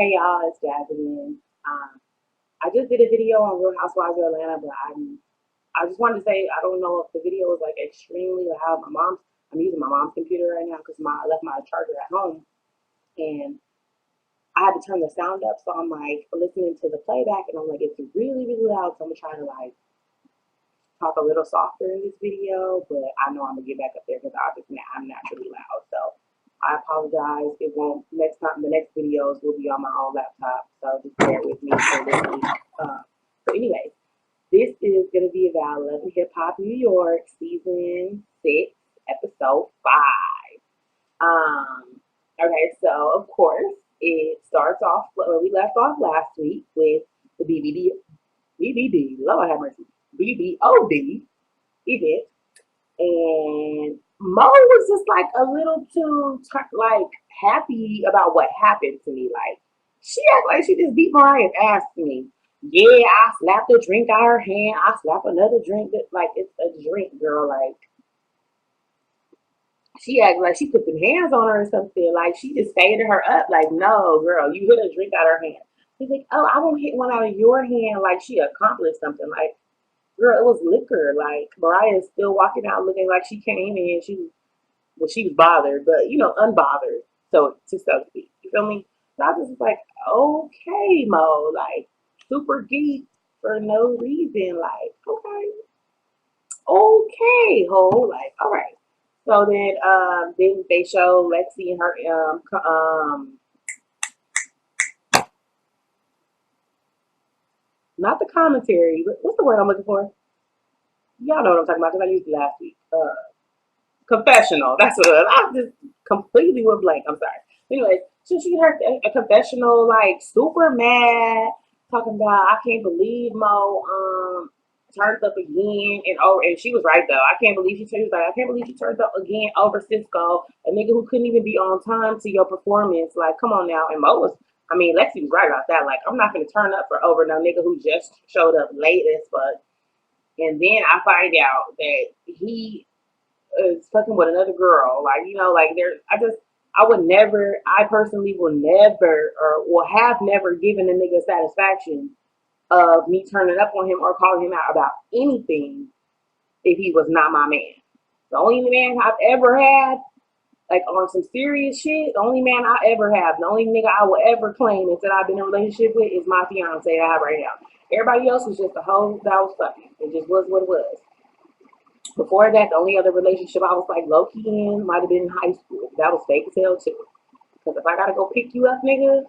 Hey y'all, it's Jasmine. I just did a video on Real Housewives of Atlanta, but I just wanted to say I don't know if the video was like extremely loud. I'm using my mom's computer right now because I left my charger at home and I had to turn the sound up, so I'm like listening to the playback and I'm like it's really really loud. So I'm gonna try to like talk a little softer in this video, but I know I'm gonna get back up there because I'm naturally loud. So I apologize. It won't next time. The next videos will be on my own laptop, so just bear with me for this week. So anyway, this is gonna be about Love and Hip Hop New York season 6, episode 5. Okay, so of course it starts off where we left off last week with the BBD, Lord have mercy, BBOD event, and Mo was just like a little too like happy about what happened to me. Like she act like she just beat Mariah's ass to me. Yeah, I slapped a drink out her hand. I slapped another drink. Like it's a drink, girl. Like she acted like she put them hands on her or something. Like she just faded her up. Like no, girl, you hit a drink out her hand. He's like, oh, I won't hit one out of your hand. Like she accomplished something. Like girl, it was liquor. Like Mariah is still walking out looking like she came in. She was bothered, but unbothered. So to speak, you feel me? So I was just like, okay, Mo, like super geek for no reason. Like, okay, Ho, like, all right. So then they show Lexi and her not the commentary, but what's the word I'm looking for? Y'all know what I'm talking about because I used it last week. Confessional. That's what it was. I just completely went blank. I'm sorry. Anyway, so she heard a confessional, like super mad, talking about I can't believe Mo turned up again and she was right though. She was like, I can't believe she turned up again over Cisco, a nigga who couldn't even be on time to your performance. Like, come on now. And Lexi was right about that. Like, I'm not gonna turn up for over no nigga who just showed up late as fuck. And then I find out that he is fucking with another girl. Like, like I personally will never or will have never given a nigga satisfaction of me turning up on him or calling him out about anything if he was not my man. The only man I've ever had, like on some serious shit, the only man I ever have, the only nigga I will ever claim and that I've been in a relationship with is my fiance that I have right now. Everybody else was just a hoe that was fucking. It just was what it was. Before that, the only other relationship I was like low key in might have been in high school. That was fake as hell too. Because if I gotta go pick you up, nigga,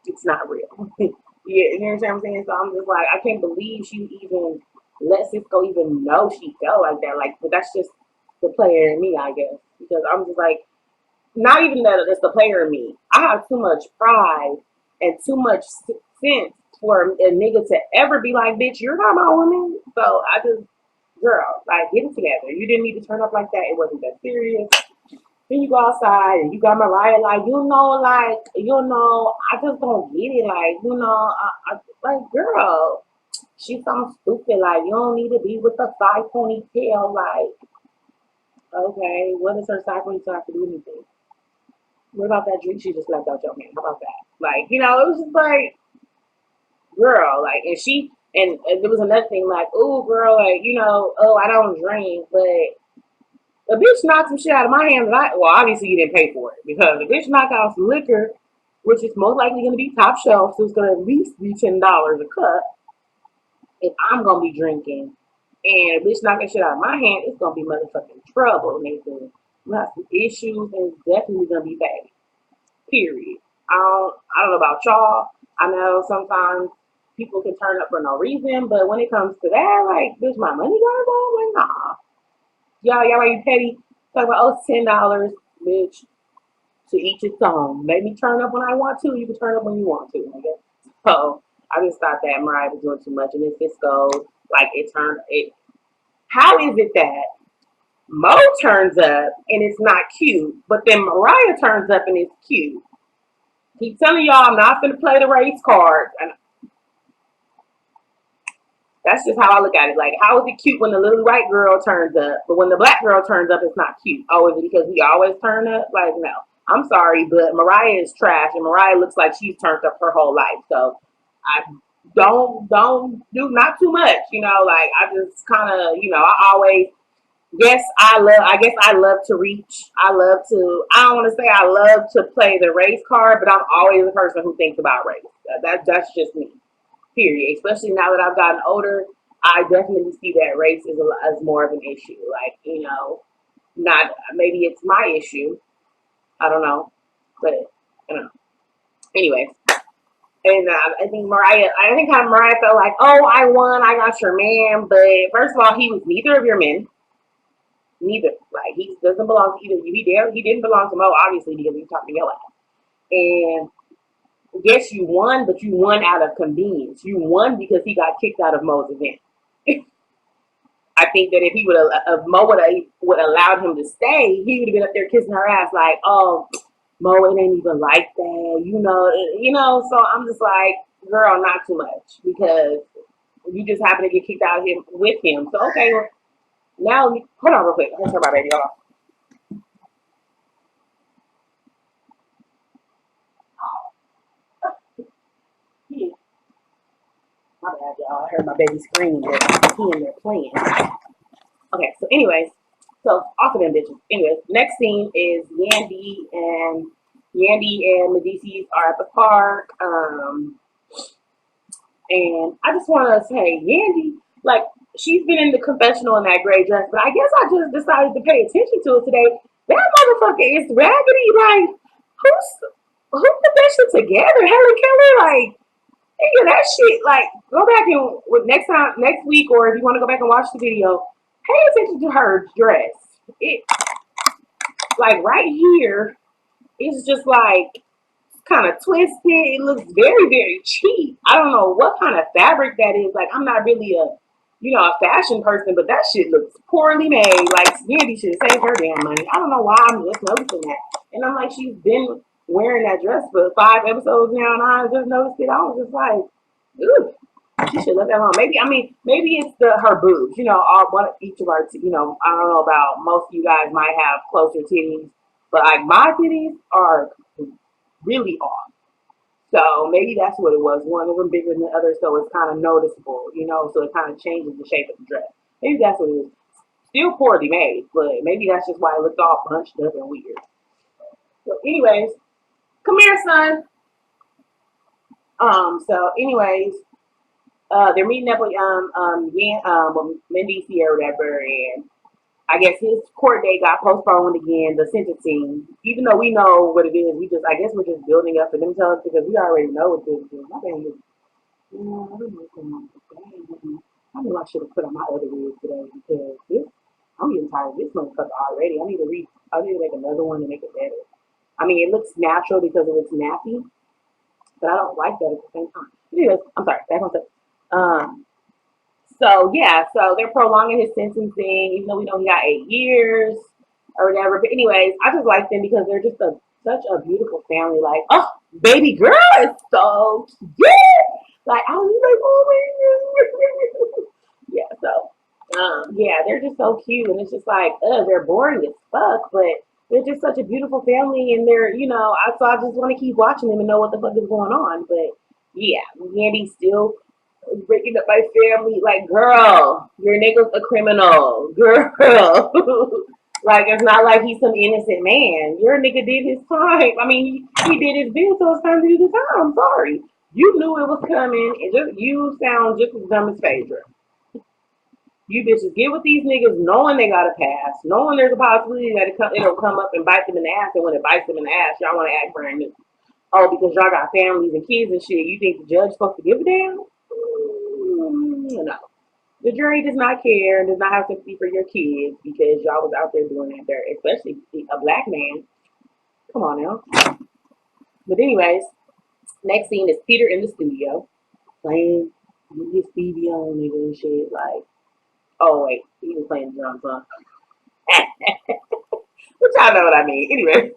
it's not real. Yeah, you know what I'm saying? So I'm just like, I can't believe she even let Cisco even know she felt like that. Like, but that's just the player in me, I guess. Because I'm just like, not even that it's the player in me. I have too much pride and too much sense for a nigga to ever be like, bitch, you're not my woman. So I just girl, like get it together. You didn't need to turn up like that. It wasn't that serious. Then you go outside and you got Mariah, like I just don't get it. Like like girl, she sounds stupid. Like you don't need to be with the side ponytail. Like okay, what does her side ponytail have to do with anything? What about that drink she just left out your hand? How about that? Like it was just like girl, like and there was another thing like, oh girl, like oh I don't drink, but a bitch knocked some shit out of my hand. Well, obviously you didn't pay for it because the bitch knocked out some liquor, which is most likely going to be top shelf, so it's going to at least be $10 a cup. If I'm going to be drinking, and a bitch knocking shit out of my hand, it's going to be motherfucking trouble, nigga. We have some issues, and it's definitely going to be bad. Period. I don't know about y'all. I know sometimes people can turn up for no reason, but when it comes to that, like, bitch, my money got involved. Like, nah. Y'all ain't petty. Talk about $10, bitch. To each its own. Let me turn up when I want to. You can turn up when you want to. Okay? So I just thought that Mariah was doing too much, and then Cisco, like it turned it. How is it that Mo turns up and it's not cute, but then Mariah turns up and it's cute? Keep telling y'all I'm not gonna play the race card, and that's just how I look at it. Like, how is it cute when the little white girl turns up, but when the black girl turns up, it's not cute? Oh, is it because we always turn up? Like, no. I'm sorry, but Mariah is trash, and Mariah looks like she's turned up her whole life. So I don't do not too much, like I just kind of, I always guess I guess I love to reach. I love to, I don't want to say I love to play the race card, but I'm always the person who thinks about race. That's just me. Period. Especially now that I've gotten older, I definitely see that race is more of an issue. Like, not maybe it's my issue. I don't know, but I don't know. Anyways, and I think how Mariah felt like, oh, I won, I got your man. But first of all, he was neither of your men. Neither. Like, he doesn't belong to either of you. He didn't belong to Mo, obviously, because he talked to your ass. And yes, you won, but you won out of convenience. You won because he got kicked out of Mo's event. I think that if he would have, if Mo would allowed him to stay, he would have been up there kissing her ass like, oh, Mo, it ain't even like that, So I'm just like, girl, not too much, because you just happen to get kicked out of him with him. So okay, well, now hold on real quick. Let's talk about baby. Hold on. Yeah. My bad, y'all. I heard my baby scream. But he in there playing. Okay, so anyways, so off of them bitches. Anyways, next scene is Yandy and Medici are at the park. And I just want to say, Yandy, like, she's been in the confessional in that gray dress, but I guess I just decided to pay attention to it today. That motherfucker is raggedy. Like, who put that shit together? Helen Keller, like, yeah, that shit. Like, go back and with next week, or if you want to go back and watch the video, pay attention to her dress. It, like, right here, it's just like kind of twisted. It looks very, very cheap. I don't know what kind of fabric that is. Like, I'm not really a fashion person, but that shit looks poorly made. Like, Yandy should save her damn money. I don't know why I'm just noticing that. And I'm like, she's been wearing that dress for 5 episodes now, and I just noticed it. I was just like, ooh. She should let that alone. Maybe it's her boobs. All one each of our. I don't know about most of you guys might have closer titties, but like my titties are really off. So maybe that's what it was. One of them bigger than the other, so it's kind of noticeable. So it kind of changes the shape of the dress. Maybe that's what it is. Still poorly made, but maybe that's just why it looked all bunched up and weird. So, anyways, come here, son. So anyways, they're meeting up with Mindy or whatever, and I guess his court date got postponed again. The sentencing, even though we know what it is, I guess we're just building up for themselves because we already know what this is. My thing is, I don't know. I knew I should have put on my other wig today because I'm getting tired of this motherfucker already. I need to make another one to make it better. I mean, it looks natural because it looks nappy, but I don't like that at the same time. Anyways, I'm sorry. Back on subject. So yeah, so they're prolonging his sentencing, even though we know he got 8 years or whatever. But anyways, I just like them because they're just such a beautiful family. Like, oh, baby girl is so cute. Like, I was like, oh my god. Yeah, so yeah, they're just so cute, and it's just like, they're boring as fuck, but they're just such a beautiful family, and I just want to keep watching them and know what the fuck is going on. But yeah, Yandy's still breaking up my family. Like, girl, your nigga's a criminal, girl. Like, it's not like he's some innocent man. Your nigga did his time. I mean, he did his bit, so it's time to do the time. I'm sorry. You knew it was coming, and you sound just as dumb as Phaedra. You bitches get with these niggas knowing they got a pass, knowing there's a possibility that it'll come up and bite them in the ass, and when it bites them in the ass, y'all want to act brand new. Oh, because y'all got families and kids and shit, you think the judge's supposed to give a damn? No. The jury does not care and does not have sympathy for your kids because y'all was out there doing that dirt, especially a black man. Come on now. But anyways, next scene is Peter in the studio playing his Stevie on nigga and shit. Like, oh wait, he was playing drums, huh? But y'all know what I mean. Anyway,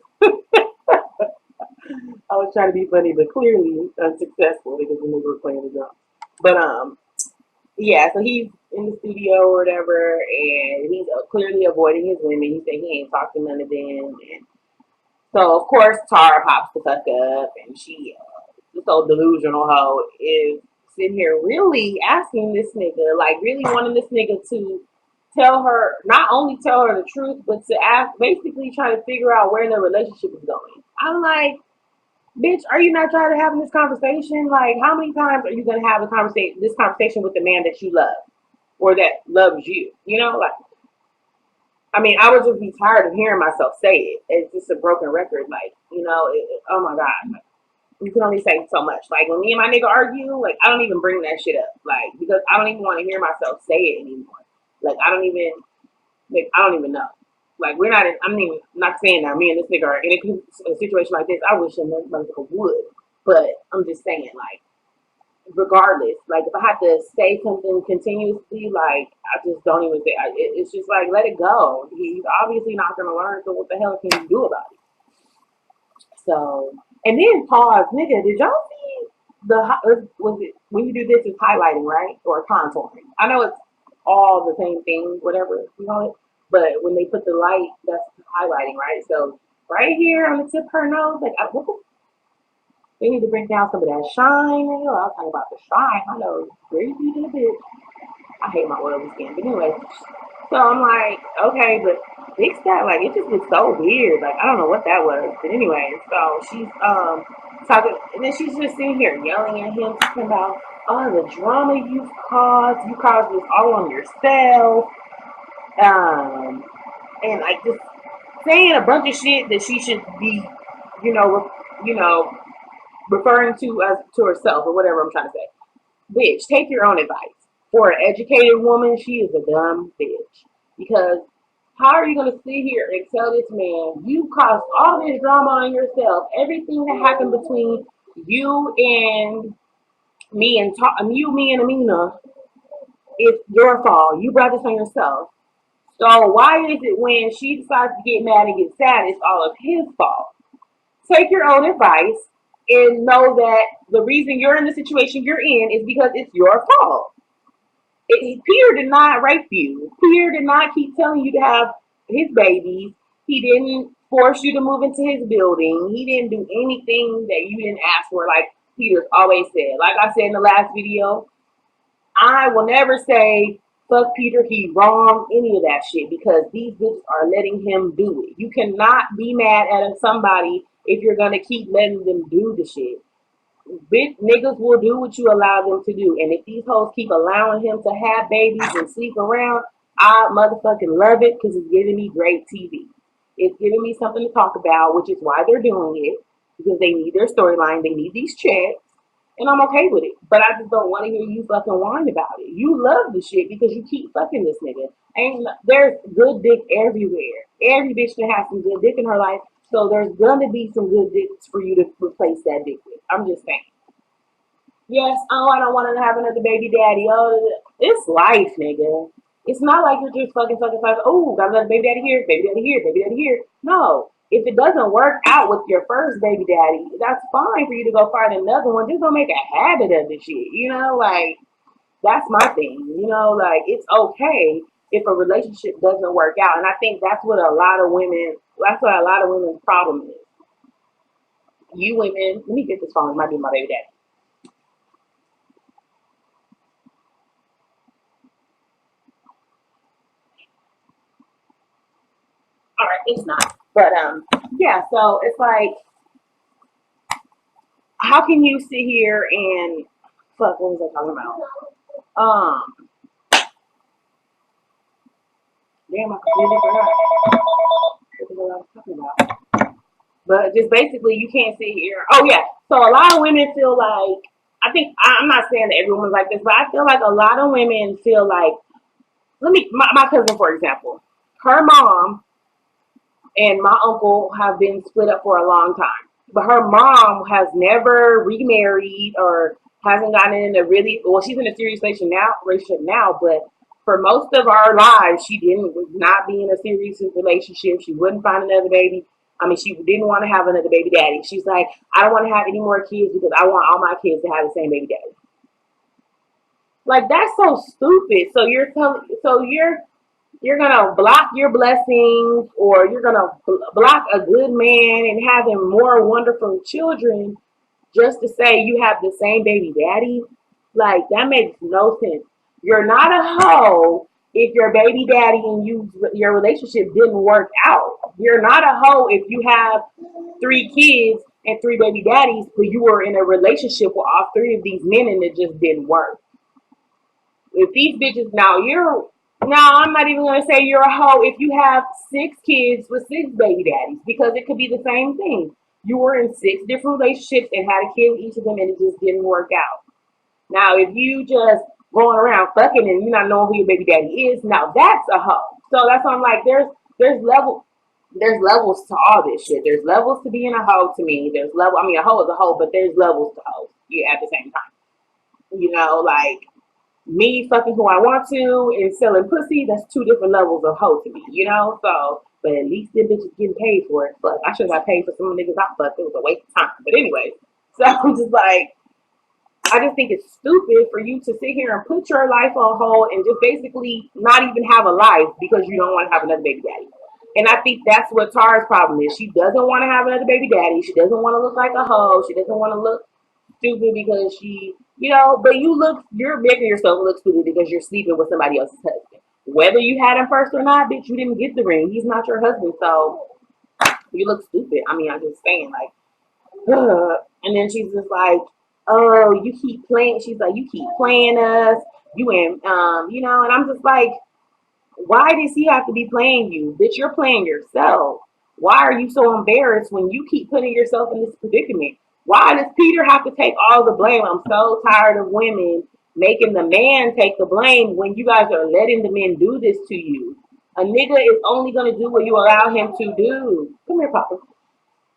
I was trying to be funny, but clearly unsuccessful because the nigga was playing the drums. But yeah, so he's in the studio or whatever, and he's clearly avoiding his women. He said he ain't talked to none of them, and So of course Tara pops the fuck up, and she, this old delusional hoe, is sitting here really asking this nigga, like really wanting this nigga to tell her, not only tell her the truth, but to ask, basically trying to figure out where their relationship is going. I'm like, bitch, are you not tired of having this conversation? Like, how many times are you gonna have this conversation with the man that you love or that loves you? You know, like, I mean, I would just be tired of hearing myself say it. It's just a broken record. Like, oh my God. Like, you can only say so much. Like, when me and my nigga argue, like, I don't even bring that shit up. Like, because I don't even want to hear myself say it anymore. Like, I don't even know. Like, we're not, I'm even not saying that me and this nigga are in a situation like this. I wish a motherfucker would. But I'm just saying, like, regardless, like if I have to say something continuously, like I just don't even say. It's just like let it go. He's obviously not going to learn. So what the hell can you do about it? So and then pause, nigga. Did y'all see was it when you do this? It's highlighting, right, or contouring? I know it's all the same thing, whatever you call it. But when they put the light, that's highlighting, right? So right here on the tip of her nose, like what the, they need to bring down some of that shine. I was talking about the shine. I know, very deep in a bit. I hate my oily skin. But anyway, so I'm like, okay, but fix that. Like, it just looks so weird. Like, I don't know what that was. But anyway, so she's talking, and then she's just sitting here yelling at him, talking about, oh, the drama you've caused. You caused this all on yourself. And like just saying a bunch of shit that she should be, you know, you know, referring to as to herself or whatever I'm trying to say. Bitch, take your own advice. For an educated woman, she is a dumb bitch. Because how are you going to sit here and tell this man you caused all this drama on yourself? Everything that happened between you and me and Amina is your fault. You brought this on yourself. So why is it when she decides to get mad and get sad, it's all of his fault? Take your own advice and know that the reason you're in the situation you're in is because it's your fault. Peter did not rape you. Peter did not keep telling you to have his babies. He didn't force you to move into his building. He didn't do anything that you didn't ask for, like Peter's always said. Like I said in the last video, I will never say fuck Peter, he wrong, any of that shit, because these bitches are letting him do it. You cannot be mad at somebody if you're gonna keep letting them do the shit. Bitch, niggas will do what you allow them to do. And if these hoes keep allowing him to have babies and sleep around, I motherfucking love it because it's giving me great TV. It's giving me something to talk about, which is why they're doing it, because they need their storyline, they need these checks, and I'm okay with it. But I just don't want to hear you fucking whine about it. You love the shit because you keep fucking this nigga. Ain't there's good dick everywhere. Every bitch that has some good dick in her life, so there's gonna be some good dicks for you to replace that dick with. I'm just saying. Yes, oh, I don't want to have another baby daddy. Oh, it's life, nigga. It's not like you're just fucking. Oh, got another baby daddy here, baby daddy here, baby daddy here. No, if it doesn't work out with your first baby daddy, that's fine for you to go find another one. Just don't make a habit of the shit. Like that's my thing. Like it's okay if a relationship doesn't work out, and I think that's what a lot of women. That's what a lot of women's problem is. You women, let me get this phone. It might be my baby daddy. All right, it's not. But yeah. So it's like, how can you sit here and fuck? What was I talking about? Damn, I completely forgot what I was talking about. But just basically, you can't sit here. Oh yeah. So a lot of women feel like, I'm not saying that everyone's like this, but I feel like a lot of women feel like, my cousin for example, her mom and my uncle have been split up for a long time. But her mom has never remarried or hasn't gotten in a really, well, she's in a serious relationship now, but for most of our lives, she was not be in a serious relationship. She wouldn't find another baby. I mean, she didn't want to have another baby daddy. She's like, I don't want to have any more kids because I want all my kids to have the same baby daddy. Like, that's so stupid. So you're You're gonna block your blessings, or you're gonna block a good man and having more wonderful children just to say you have the same baby daddy. Like, that makes no sense. You're not a hoe if your baby daddy and your relationship didn't work out. You're not a hoe if you have 3 kids and 3 baby daddies, but you were in a relationship with all 3 of these men and it just didn't work. If these bitches, now I'm not even gonna say you're a hoe if you have 6 kids with 6 baby daddies, because it could be the same thing. You were in 6 different relationships and had a kid with each of them and it just didn't work out. Now, if you just going around fucking and you're not knowing who your baby daddy is, now that's a hoe. So that's why I'm like, there's levels to all this shit. There's levels to being a hoe to me. There's level. I mean, a hoe is a hoe, but there's levels to hoes. Yeah, at the same time. Like me fucking who I want to and selling pussy, that's 2 different levels of hoe to me. So, but at least them bitches getting paid for it. Fuck, I should have got paid for some of the niggas I fucked. It was a waste of time. But anyway, so I'm just like, I just think it's stupid for you to sit here and put your life on hold and just basically not even have a life because you don't want to have another baby daddy. And I think that's what Tara's problem is. She doesn't want to have another baby daddy. She doesn't want to look like a hoe. She doesn't want to look stupid because but you're making yourself look stupid because you're sleeping with somebody else's husband. Whether you had him first or not, bitch, you didn't get the ring. He's not your husband, so you look stupid. I mean, I'm just saying, like, and then she's just like, oh, you keep playing. She's like, you keep playing us. And I'm just like, why does he have to be playing you? Bitch, you're playing yourself. Why are you so embarrassed when you keep putting yourself in this predicament? Why does Peter have to take all the blame? I'm so tired of women making the man take the blame when you guys are letting the men do this to you. A nigga is only going to do what you allow him to do. Come here, Papa.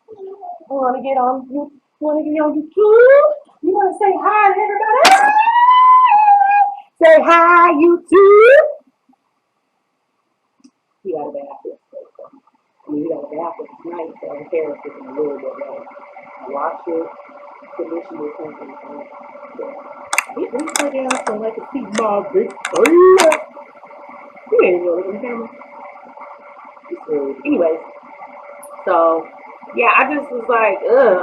I want to get on you. Want to get on YouTube? You want to say hi to everybody? Say hi, YouTube. He got a bathroom. He got a bathroom tonight, so I care if it's a little bit better. Wash it, condition it, something. He put down so I can see my big toilet. You ain't really on the camera. Anyways, so yeah, I just was like, ugh,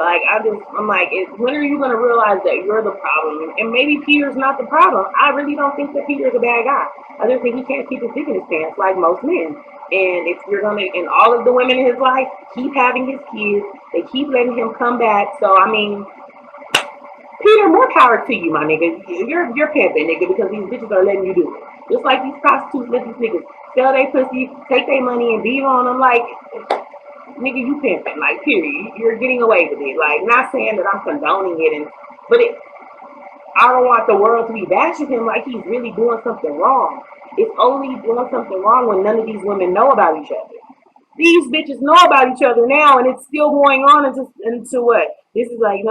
I'm like, when are you gonna realize that you're the problem? And maybe Peter's not the problem. I really don't think that Peter's a bad guy. I just think he can't keep his dick in his pants like most men. And if you're gonna, and all of the women in his life keep having his kids, they keep letting him come back. So I mean, Peter, more power to you, my nigga. You're pimping, nigga, because these bitches are letting you do it. Just like these prostitutes let these niggas sell their pussy, take their money, and beat on them. Like, nigga, you pimping. Like, period. You're getting away with it. Like, not saying that I'm condoning it, but I don't want the world to be bashing him like he's really doing something wrong. It's only doing something wrong when none of these women know about each other. These bitches know about each other now, and it's still going on into what? This is like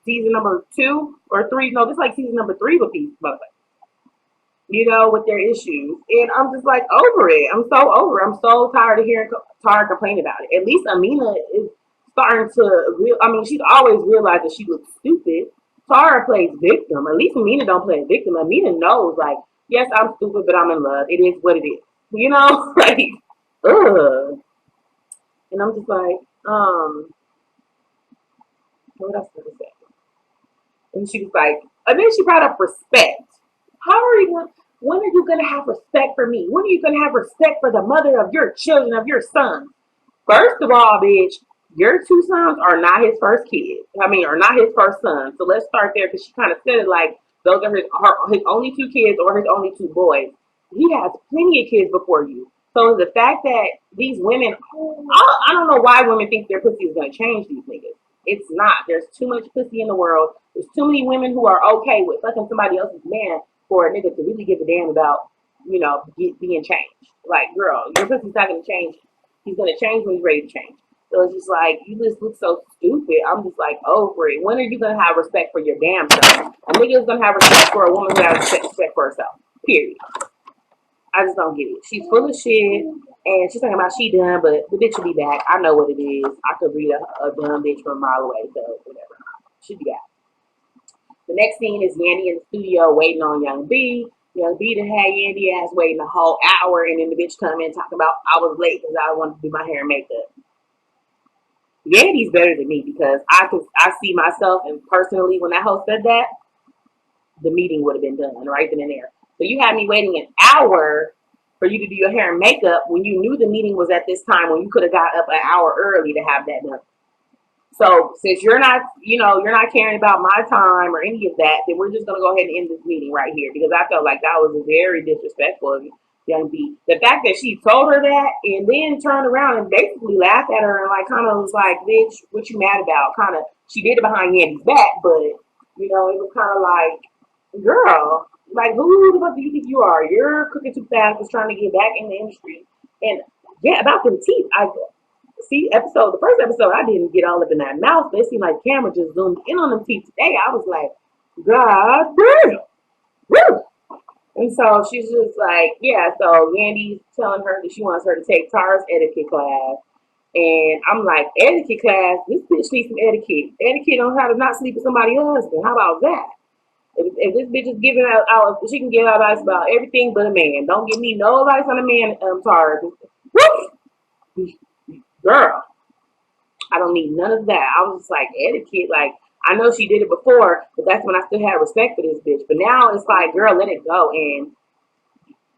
season number 2 or 3. No, this is like season number 3 with these motherfuckers, with their issues. And I'm just like over it. I'm so over it. I'm so tired of hearing Tara complain about it. At least Amina is starting to she's always realized that she looks stupid. Tara plays victim. At least Amina don't play victim. Amina knows, like, yes, I'm stupid, but I'm in love. It is what it is. Like, ugh. And I'm just like, what else did I say? And she was like, and then she brought up respect. When are you going to have respect for me? When are you going to have respect for the mother of your children, of your sons? First of all, bitch, your 2 sons are not his first kids. Are not his first sons. So let's start there, because she kind of said it like those are his only 2 kids or his only 2 boys. He has plenty of kids before you. So the fact that these women, I don't know why women think their pussy is going to change these niggas. It's not. There's too much pussy in the world. There's too many women who are okay with fucking somebody else's man for a nigga to really give a damn about, being changed. Like, girl, your pussy's not going to change. He's going to change when he's ready to change. So it's just like, you just look so stupid. I'm just like, over it. When are you going to have respect for your damn self? A nigga is going to have respect for a woman who has respect for herself. Period. I just don't get it. She's full of shit, and she's talking about she done, but the bitch will be back. I know what it is. I could read a dumb bitch from a mile away, so whatever. She'll be back. The next scene is Yandy in the studio waiting on Young B. Young B done had Yandy ass waiting a whole hour, and then the bitch come in talking about I was late because I wanted to do my hair and makeup. Yandy's better than me because I see myself, and personally when that hoe said that, the meeting would have been done right then and there. So you had me waiting an hour for you to do your hair and makeup when you knew the meeting was at this time, when you could have got up an hour early to have that done. So since you're not, you're not caring about my time or any of that, then we're just gonna go ahead and end this meeting right here because I felt like that was very disrespectful of Young B. The fact that she told her that and then turned around and basically laughed at her and like kind of was like, "Bitch, what you mad about?" Kind of, she did it behind Yandy's back, but it was kind of like, "Girl, like who the fuck do you think you are? You're cooking too fast, was trying to get back in the industry." And yeah, about them teeth, I see the first episode, I didn't get all up in that mouth, but it seemed like camera just zoomed in on them teeth today. I was like, God damn. Woo! And so she's just like, yeah, so Yandy's telling her that she wants her to take Tara's etiquette class. And I'm like, etiquette class? This bitch needs some etiquette. Etiquette on how to not sleep with somebody's husband. How about that? If this bitch is giving out, she can give advice about everything but a man. Don't give me no advice on a man, Tara. Woo! Girl. I don't need none of that. I was just like, etiquette, like, I know she did it before, but that's when I still had respect for this bitch. But now it's like, girl, let it go. And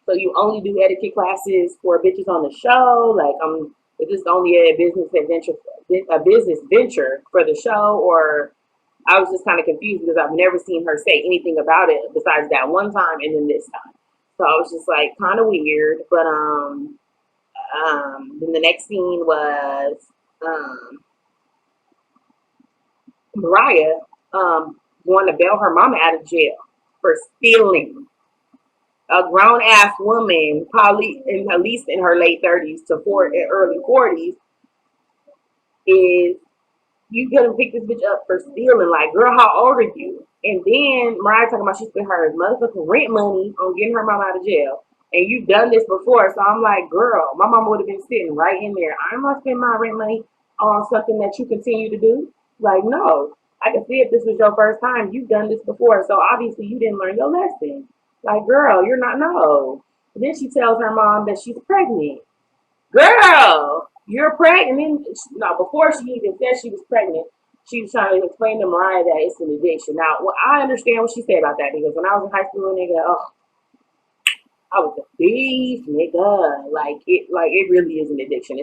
so you only do etiquette classes for bitches on the show? Like, is this only a business venture for the show? Or I was just kind of confused because I've never seen her say anything about it besides that one time and then this time. So I was just like, kind of weird. But then the next scene was um Mariah wanting to bail her mama out of jail for stealing. A grown ass woman, probably in at least in her late 30s to early 40s, is you gonna pick this bitch up for stealing? Like, girl, how old are you? And then Mariah talking about she spent her motherfucking rent money on getting her mama out of jail. And you've done this before, so I'm like, girl, my mama would have been sitting right in there. I'm not spending my rent money on something that you continue to do. Like, no, I can see if this was your first time. You've done this before, so obviously you didn't learn your lesson. Like, girl, you're not no. But then she tells her mom that she's pregnant. Girl, you're pregnant. No, before she even said she was pregnant, she was trying to explain to Mariah that it's an addiction. Now, well, I understand what she said about that because when I was in high school, nigga, oh, I was a beast, nigga. Like it really is an addiction.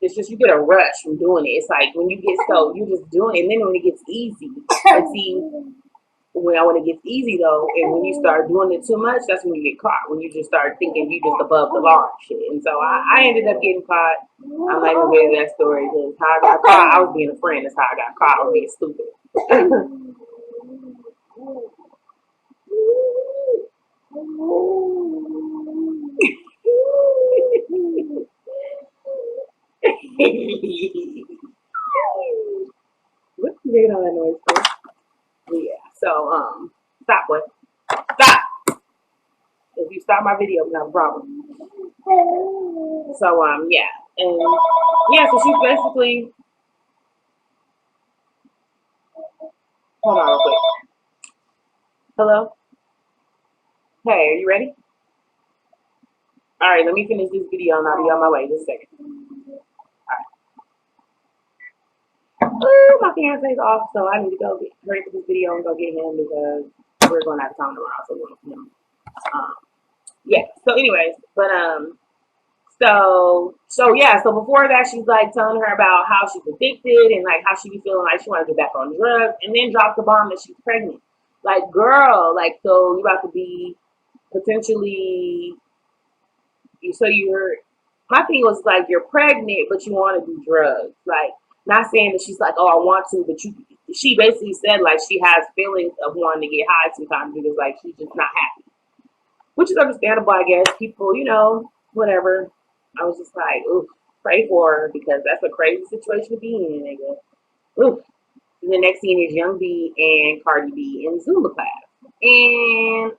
It's just you get a rush from doing it. It's like when you get so you just doing it, and then when it gets easy, and see when it gets easy though, and when you start doing it too much, that's when you get caught. When you just start thinking you just above the law and shit. And so I ended up getting caught. I'm not gonna get into that story because how I got caught, I was being a friend. That's how I got caught. I was being stupid. What you making all that noise for? Yeah. So stop what? Stop. If you stop my video, we have a problem. So yeah, and yeah, so she's basically, hold on real quick. Hello. Hey, are you ready? All right, let me finish this video and I'll be on my way. Just a second. All right. Ooh, my fiance's off, so I need to go get ready for this video and go get him because we're going out of town tomorrow. So um, yeah. So anyways, but so yeah. So before that, she's like telling her about how she's addicted and like how she be feeling like she want to get back on drugs, and then drops the bomb that she's pregnant. Like, girl, like, so you about to be potentially, so you're, my thing was like, you're pregnant, but you want to do drugs. Like, not saying that she's like, oh, I want to, but she basically said like she has feelings of wanting to get high sometimes because like she's just not happy, which is understandable, I guess. People, whatever. I was just like, ooh, pray for her because that's a crazy situation to be in, nigga. Ooh. And the next scene is Young B and Cardi B in Zumba class. And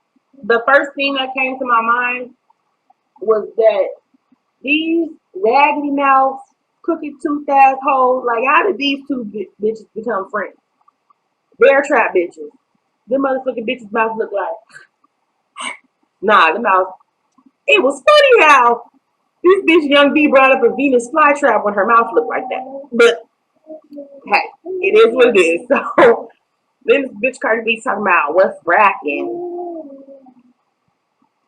the first thing that came to my mind was that these raggedy mouth, cookie tooth ass hoes, like how did these two bitches become friends? They're trap bitches. The motherfucking bitch's mouth looked like. Nah, the mouth. It was funny how this bitch Young B brought up a Venus flytrap when her mouth looked like that. But hey, it is what it is. So then this bitch Cardi B talking about what's bracking.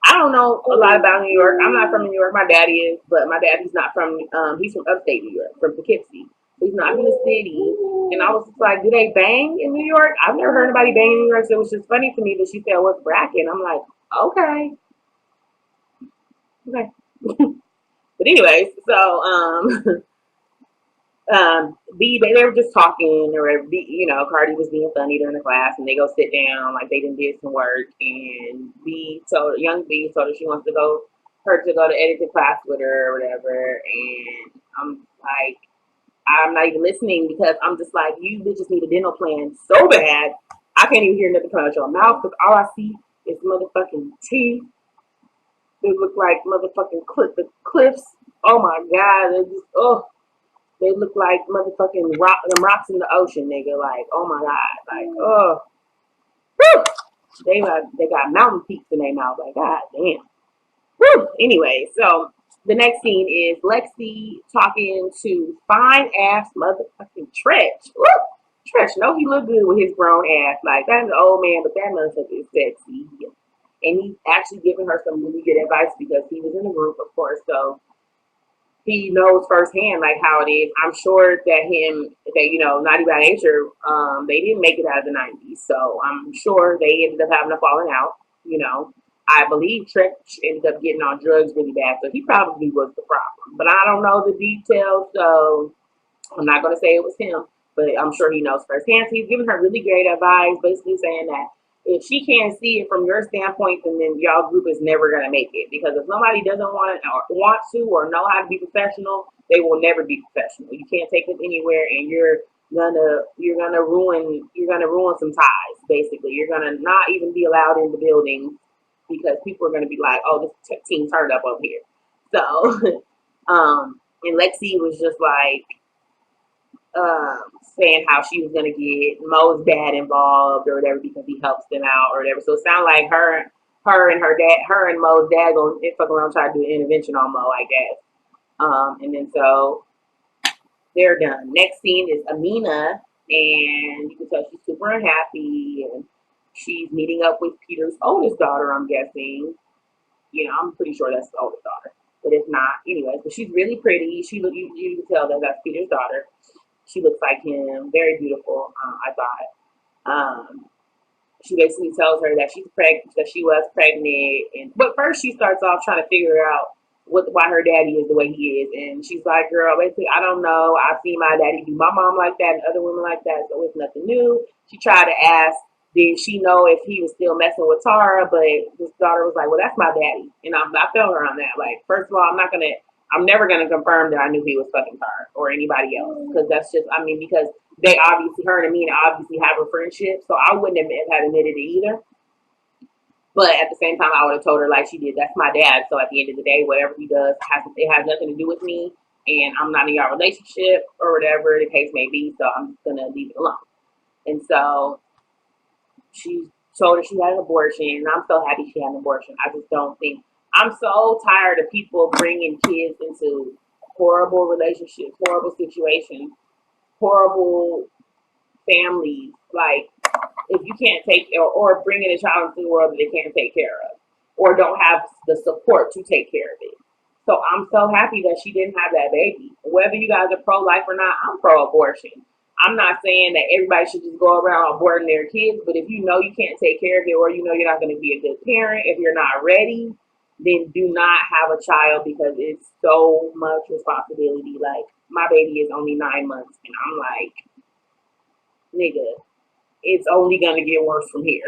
I don't know a lot about New York. I'm not from New York. My daddy is, but my dad, he's not from. He's from upstate New York, from Poughkeepsie. So he's not from the city. And I was just like, do they bang in New York? I've never heard anybody bang in New York. So it was just funny to me that she said what's bracking. I'm like, okay, okay. But anyways, so they were just talking, or Cardi was being funny during the class, and they go sit down like they did some work, and B told her she wants to go to edit the class with her or whatever, and I'm like, I'm not even listening because I'm just like, you bitches need a dental plan so bad, I can't even hear nothing come out your mouth because all I see is motherfucking teeth. They look like motherfucking cliffs. Oh my god, they're just they look like motherfucking rocks in the ocean, nigga. Like, oh my god, like, oh, whew. They got mountain peaks in their mouth. Like, god damn. Whew. Anyway, so the next scene is Lexi talking to fine ass motherfucking Tretch. Woo! Tretch, no, he look good with his grown ass. Like, that's an old man, but that motherfucker is sexy. And he's actually giving her some really good advice because he was in the group, of course. So he knows firsthand like how it is. I'm sure that Naughty by Nature, they didn't make it out of the '90s, so I'm sure they ended up having a falling out. I believe Tretch ended up getting on drugs really bad, so he probably was the problem. But I don't know the details, so I'm not going to say it was him, but I'm sure he knows firsthand. So he's giving her really great advice, basically saying that if she can't see it from your standpoint, then y'all group is never going to make it. Because if somebody doesn't want to or know how to be professional, they will never be professional. You can't take them anywhere, and you're gonna ruin some ties. Basically, you're gonna not even be allowed in the building because people are gonna be like, oh, this team turned up over here. So, and Lexi was just like saying how she was gonna get Mo's dad involved or whatever because he helps them out or whatever. So it sounded like her and Mo's dad gonna fuck around try to do an intervention on Mo, I guess. And then so they're done. Next scene is Amina, and you can tell she's super unhappy, and she's meeting up with Peter's oldest daughter. I'm guessing. I'm pretty sure that's the oldest daughter, but if not, anyways. But she's really pretty. You can tell that that's Peter's daughter. She looks like him, very beautiful. I thought. She basically tells her that she was pregnant, but first she starts off trying to figure out why her daddy is the way he is, and she's like, "Girl, basically, I don't know. I've seen my daddy do my mom like that and other women like that, so it's nothing new." She tried to ask, did she know if he was still messing with Tara, but his daughter was like, "Well, that's my daddy," and I felt her on that. Like, first of all, I'm never gonna confirm that I knew he was fucking Tara or anybody else because that's just, because they obviously, her and Amina obviously have a friendship, so I wouldn't have admitted it either. But at the same time, I would have told her like she did, that's my dad. So at the end of the day, whatever he does, it has nothing to do with me, and I'm not in your relationship or whatever the case may be. So I'm just gonna leave it alone. And so she told her she had an abortion, and I'm so happy she had an abortion. I just don't think, I'm so tired of people bringing kids into horrible relationships, horrible situations, horrible families. Like, if you can't take or bringing a child into the world that they can't take care of or don't have the support to take care of it. So I'm so happy that she didn't have that baby. Whether you guys are pro-life or not, I'm pro-abortion. I'm not saying that everybody should just go around aborting their kids, but if you know you can't take care of it or you know you're not going to be a good parent, if you're not ready, then do not have a child because it's so much responsibility. Like, my baby is only 9 months, and I'm like, nigga, it's only going to get worse from here.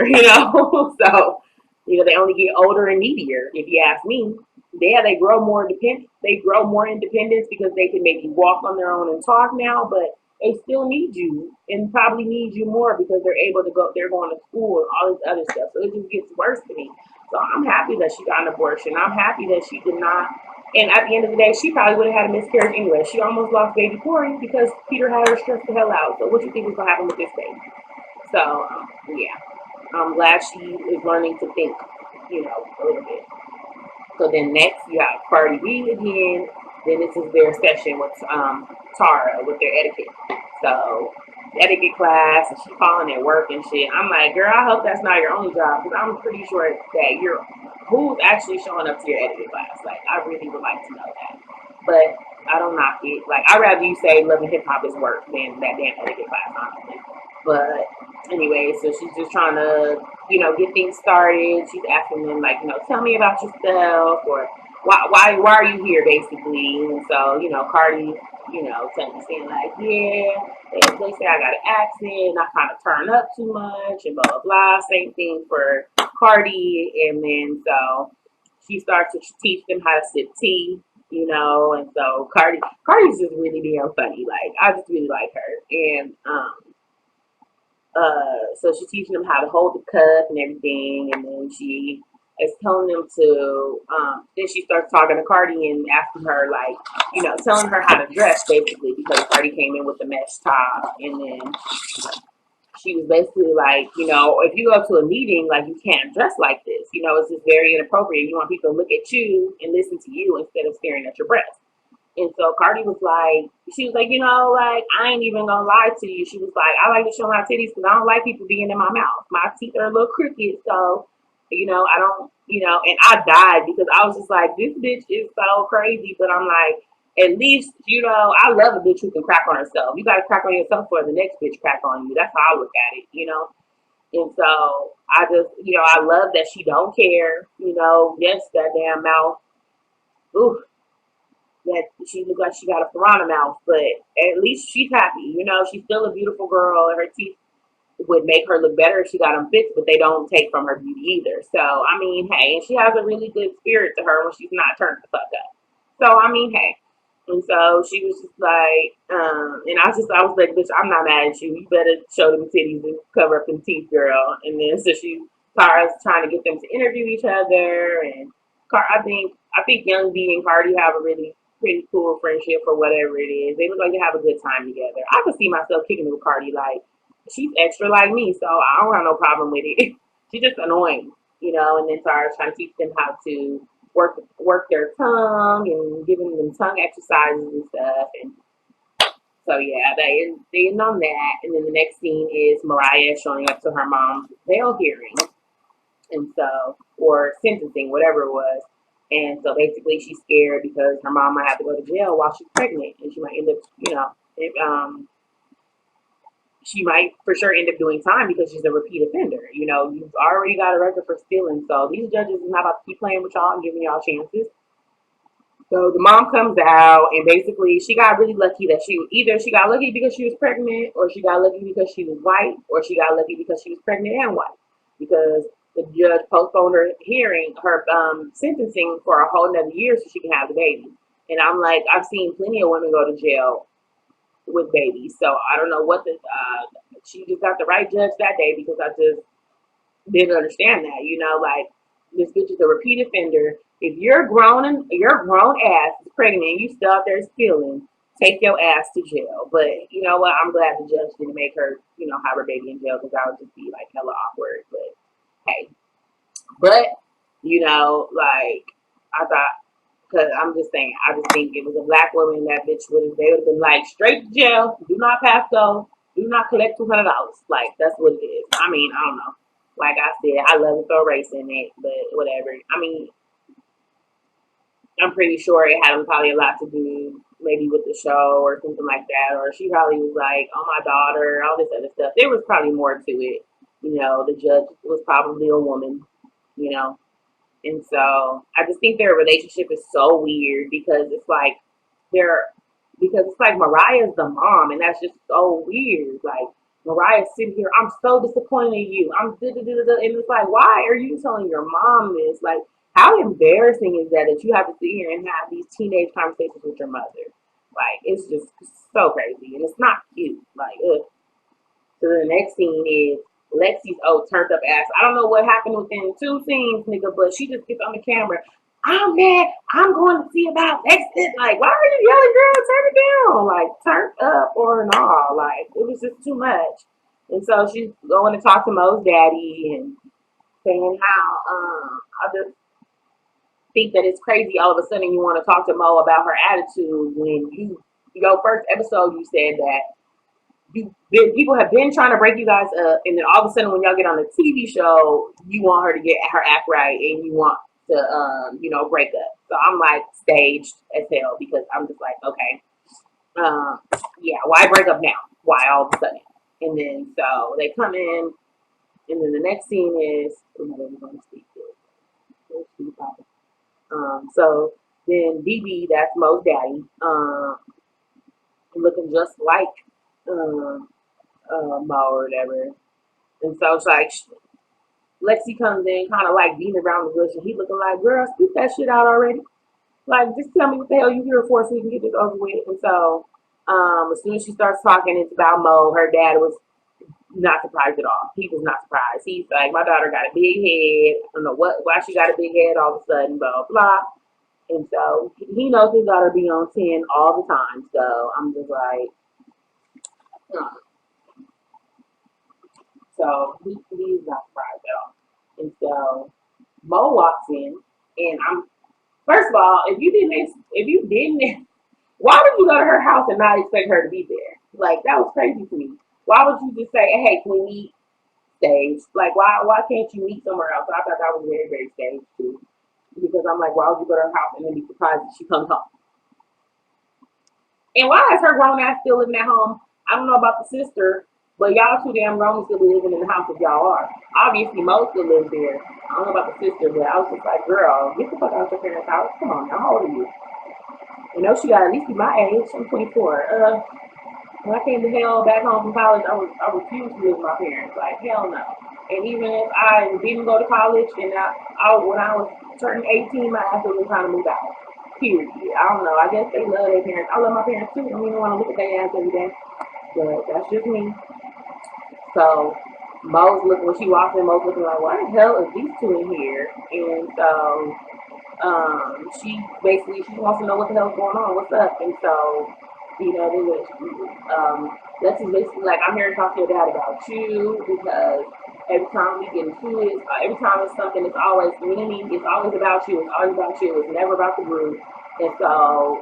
So, they only get older and needier, if you ask me. Yeah, they grow more independent. They grow more independence because they can maybe walk on their own and talk now, but they still need you and probably need you more because they're going to school and all this other stuff. So it just gets worse to me. So I'm happy that she got an abortion. I'm happy that she did not. And at the end of the day, she probably would have had a miscarriage anyway. She almost lost baby Corey because Peter had her stressed the hell out. So what you think is going to happen with this baby? So, yeah. I'm glad she is learning to think, a little bit. So then next you have Cardi B again. Then this is their session with Tara with their etiquette. So etiquette class, and she calling at work and shit. I'm like, girl, I hope that's not your only job because I'm pretty sure that you're who's actually showing up to your etiquette class. Like, I really would like to know that. But I don't knock it. Like, I'd rather you say loving hip hop is work than that damn etiquette class, honestly. But anyway, so she's just trying to, get things started. She's asking them like, tell me about yourself, or why are you here, basically. And so, Cardi, saying like, yeah, they say I got an accent, I kind of turn up too much, and blah blah blah. Same thing for Cardi, and then so she starts to teach them how to sip tea. And so Cardi's just really damn funny. Like, I just really like her, and so she's teaching them how to hold the cup and everything, and then she is telling them to. Then she starts talking to Cardi and asking her, like, telling her how to dress, basically, because Cardi came in with the mesh top, and then she was basically like, if you go to a meeting, like, you can't dress like this. It's just very inappropriate. You want people to look at you and listen to you instead of staring at your breasts. And so Cardi was like, she was like, like, I ain't even gonna lie to you. She was like, I like to show my titties because I don't like people being in my mouth. My teeth are a little crooked, so, I don't, and I died because I was just like, this bitch is so crazy. But I'm like, at least, I love a bitch who can crack on herself. You gotta crack on yourself for the next bitch crack on you. That's how I look at it. And so I just, I love that she don't care. Yes, that damn mouth. Ooh, that she looked like she got a piranha mouth, but at least she's happy. She's still a beautiful girl, and her teeth would make her look better if she got them fixed, but they don't take from her beauty either. So, I mean, hey, and she has a really good spirit to her when she's not turned the fuck up. So, I mean, hey. And so she was just like, and I was like, bitch, I'm not mad at you. You better show them titties and cover up them teeth, girl. And then so Tara's trying to get them to interview each other, and I think Young B and Cardi have a really pretty cool friendship for whatever it is. They look like they have a good time together. I could see myself kicking it with Cardi. Like, she's extra like me, so I don't have no problem with it. She's just annoying, And then Tara's trying to teach them how to work their tongue and giving them tongue exercises and stuff. And so yeah, they end on that. And then the next scene is Mariah showing up to her mom's bail hearing, and so, or sentencing, whatever it was. And so basically, she's scared because her mom might have to go to jail while she's pregnant, and she might end up, if, she might for sure end up doing time because she's a repeat offender. You've already got a record for stealing, so these judges is not about to keep playing with y'all and giving y'all chances. So the mom comes out, and basically she got really lucky that she got lucky because she was pregnant, or she got lucky because she was white, or she got lucky because she was pregnant and white. Because the judge postponed her hearing, her sentencing for a whole another year so she can have the baby. And I'm like, I've seen plenty of women go to jail with babies, so I don't know what the she just got the right judge that day because I just didn't understand that. Like, this bitch is a repeat offender. If you're grown and your grown ass is pregnant and you still out there stealing, take your ass to jail. But you know what? I'm glad the judge didn't make her, have her baby in jail because that would just be like hella awkward. But hey, but like, I thought, because I'm just saying, I just think it was a black woman, that bitch they would have been like, straight to jail, do not pass go, do not collect $200. Like, that's what it is. I mean, I don't know. Like I said, I love to throw race in it, but whatever. I mean, I'm pretty sure it had probably a lot to do maybe with the show or something like that. Or she probably was like, oh, my daughter, all this other stuff. There was probably more to it. The judge was probably a woman, you know. And so I just think their relationship is so weird because they're it's like Mariah's the mom, and that's just so weird. Like, Mariah's sitting here, I'm so disappointed in you. I'm da da da da, and it's like, why are you telling your mom this? Like, how embarrassing is that you have to sit here and have these teenage conversations with your mother? Like, it's just so crazy, and it's not cute. Like, ugh. So the next scene is Lexi's turned up ass. I don't know what happened within two scenes, nigga, but she just gets on the camera. I'm mad. I'm going to see about Lexis. Like, why are you yelling, girl? Turn it down. Like, turn up or not. Like, it was just too much. And so she's going to talk to Mo's daddy and saying how I just think that it's crazy all of a sudden you want to talk to Mo about her attitude when your first episode you said that people have been trying to break you guys up, and then all of a sudden when y'all get on the TV show, you want her to get her act right and you want to break up. So I'm like staged as hell because I'm just like, okay, yeah, why break up now? Why all of a sudden? And then so they come in, and then the next scene is so then BB, that's Mo's daddy, looking just like um, Mo or whatever. And so it's like Lexi comes in, kind of like beating around the bush, and he looking like, "Girl, speak that shit out already. Like, just tell me what the hell you here for, so we can get this over with." And so, as soon as she starts talking, it's about Mo. Her dad was not surprised at all. He was not surprised. He's like, "My daughter got a big head. I don't know why she got a big head all of a sudden, blah blah." And so he knows his daughter be on 10 all the time. So I'm just like, huh. So he's not surprised at all. And so Mo walks in, and I'm first of all, if you didn't, why would you go to her house and not expect her to be there? Like that was crazy to me. Why would you just say, "Hey, can we meet stage?" Like why can't you meet somewhere else? So I thought that was very very staged too, because I'm like, why would you go to her house and then be surprised if she comes home? And why is her grown ass still living at home? I don't know about the sister, but y'all too damn grown to still be living in the house if y'all are. Obviously, most still live there. I don't know about the sister, but I was just like, girl, get the fuck out of your parents' house. Come on now, how old are you? You know, she got at least be my age. I'm 24. When I came to hell back home from college, I refused to live with my parents. Like hell no. And even if I didn't go to college and when I was turning 18, my ass was trying to move out. Period. I don't know. I guess they love their parents. I love my parents too. I don't even want to look at their ass every day. But that's just me. So Mo's looking when she walks in, Mo's looking like, why the hell is these two in here? And so she basically she wants to know what the hell's going on, what's up, and so they would Lexi's basically like, I'm here to talk to your dad about you because every time we get into it, every time it's something, it's always me, it's always about you, it's always about you, it's never about the group. And so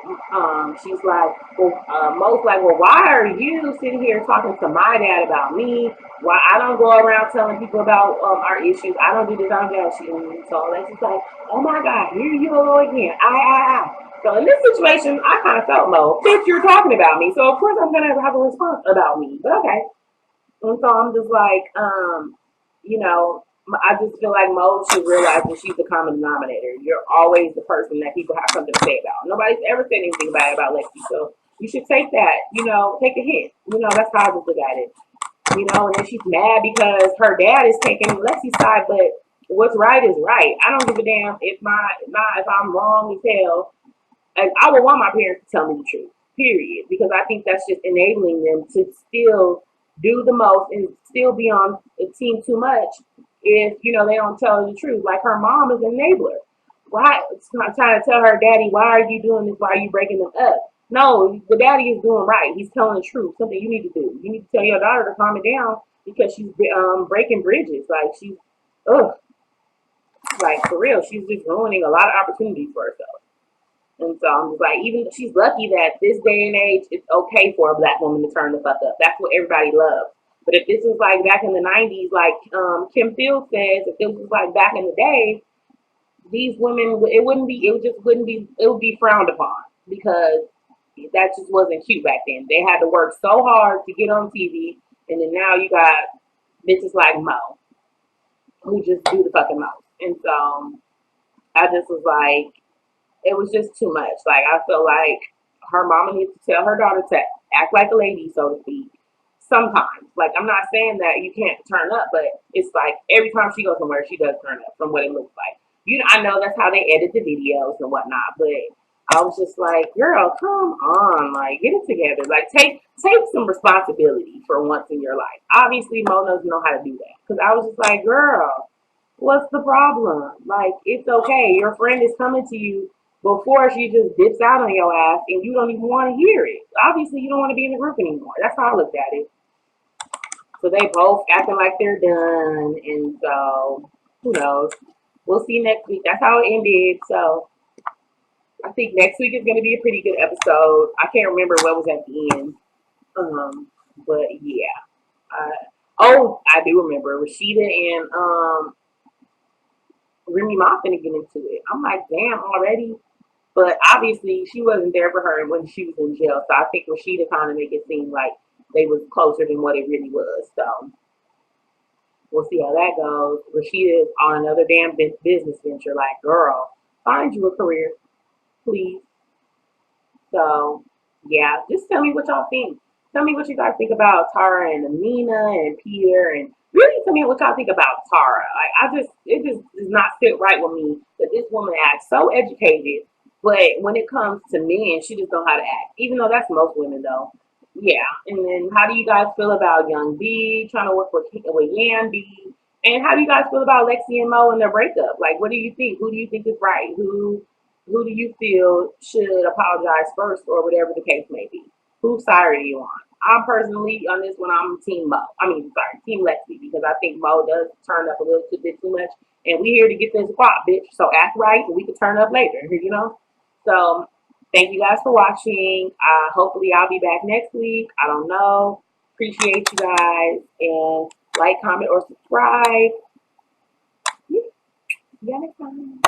she's like, well, Mo's like, well, why are you sitting here talking to my dad about me? Why I don't go around telling people about our issues? I don't do this, I don't do that shit. And so Lexi's like, oh my God, here you go again. I. So in this situation, I kind of felt Mo, bitch, you're talking about me. So of course I'm gonna have a response about me. But okay. And so I'm just like, you know, I just feel like Mo should realize that she's the common denominator. You're always the person that people have something to say about. Nobody's ever said anything bad about Lexi. So you should take that, take a hint. That's how I just look at it. And then she's mad because her dad is taking Lexi's side, but what's right is right. I don't give a damn if I'm wrong as hell. I would want my parents to tell me the truth, period, because I think that's just enabling them to still do the most and still be on the team too much if they don't tell her the truth. Like her mom is an enabler. Why? I'm trying to tell her, daddy, why are you doing this? Why are you breaking them up? No, the daddy is doing right. He's telling the truth. Something you need to do. You need to tell your daughter to calm it down because she's breaking bridges. Like she's, ugh, like for real, she's just ruining a lot of opportunities for herself. And so I'm just like, even she's lucky that this day and age, it's okay for a black woman to turn the fuck up. That's what everybody loves. But if this was like back in the 90s, like Kim Field says, if this was like back in the day, these women, it would be frowned upon because that just wasn't cute back then. They had to work so hard to get on TV. And then now you got bitches like Mo who just do the fucking most. And so I just was like, it was just too much. Like I feel like her mama needs to tell her daughter to act like a lady, so to speak. Sometimes, like I'm not saying that you can't turn up, but it's like every time she goes somewhere, she does turn up. From what it looks like, I know that's how they edit the videos and whatnot, but I was just like, girl, come on, like get it together, like take some responsibility for once in your life. Obviously, Mo doesn't know how to do that because I was just like, girl, what's the problem? Like, it's okay. Your friend is coming to you before she just dips out on your ass and you don't even want to hear it. Obviously, you don't want to be in the group anymore. That's how I looked at it. So they both acting like they're done, and so who knows? We'll see next week. That's how it ended. So I think next week is going to be a pretty good episode. I can't remember what was at the end, but yeah. Oh, I do remember Rashida and Remy Ma finna get into it. I'm like, damn, already. But obviously, she wasn't there for her when she was in jail. So I think Rashida kind of make it seem like they was closer than what it really was. So we'll see how that goes. Rashida is on another damn business venture. Like, girl, find you a career, please. So yeah, just tell me what y'all think. Tell me what you guys think about Tara and Amina and Peter, and really tell me what y'all think about Tara. Like, it just does not sit right with me that this woman acts so educated, but when it comes to men, she just don't know how to act. Even though that's most women though. Yeah. And then how do you guys feel about Young B trying to work with Yandy? And how do you guys feel about Lexi and Mo and their breakup? Like, what do you think? Who do you think is right? Who do you feel should apologize first, or whatever the case may be? Whose side are you on? I'm personally on this one. I'm Team Mo. I mean, sorry, Team Lexi, because I think Mo does turn up a little bit too much, and we here to get this spot, bitch. So act right, and we can turn up later. You know. So thank you guys for watching. Hopefully, I'll be back next week. I don't know. Appreciate you guys, and like, comment, or subscribe. Yeah, next time.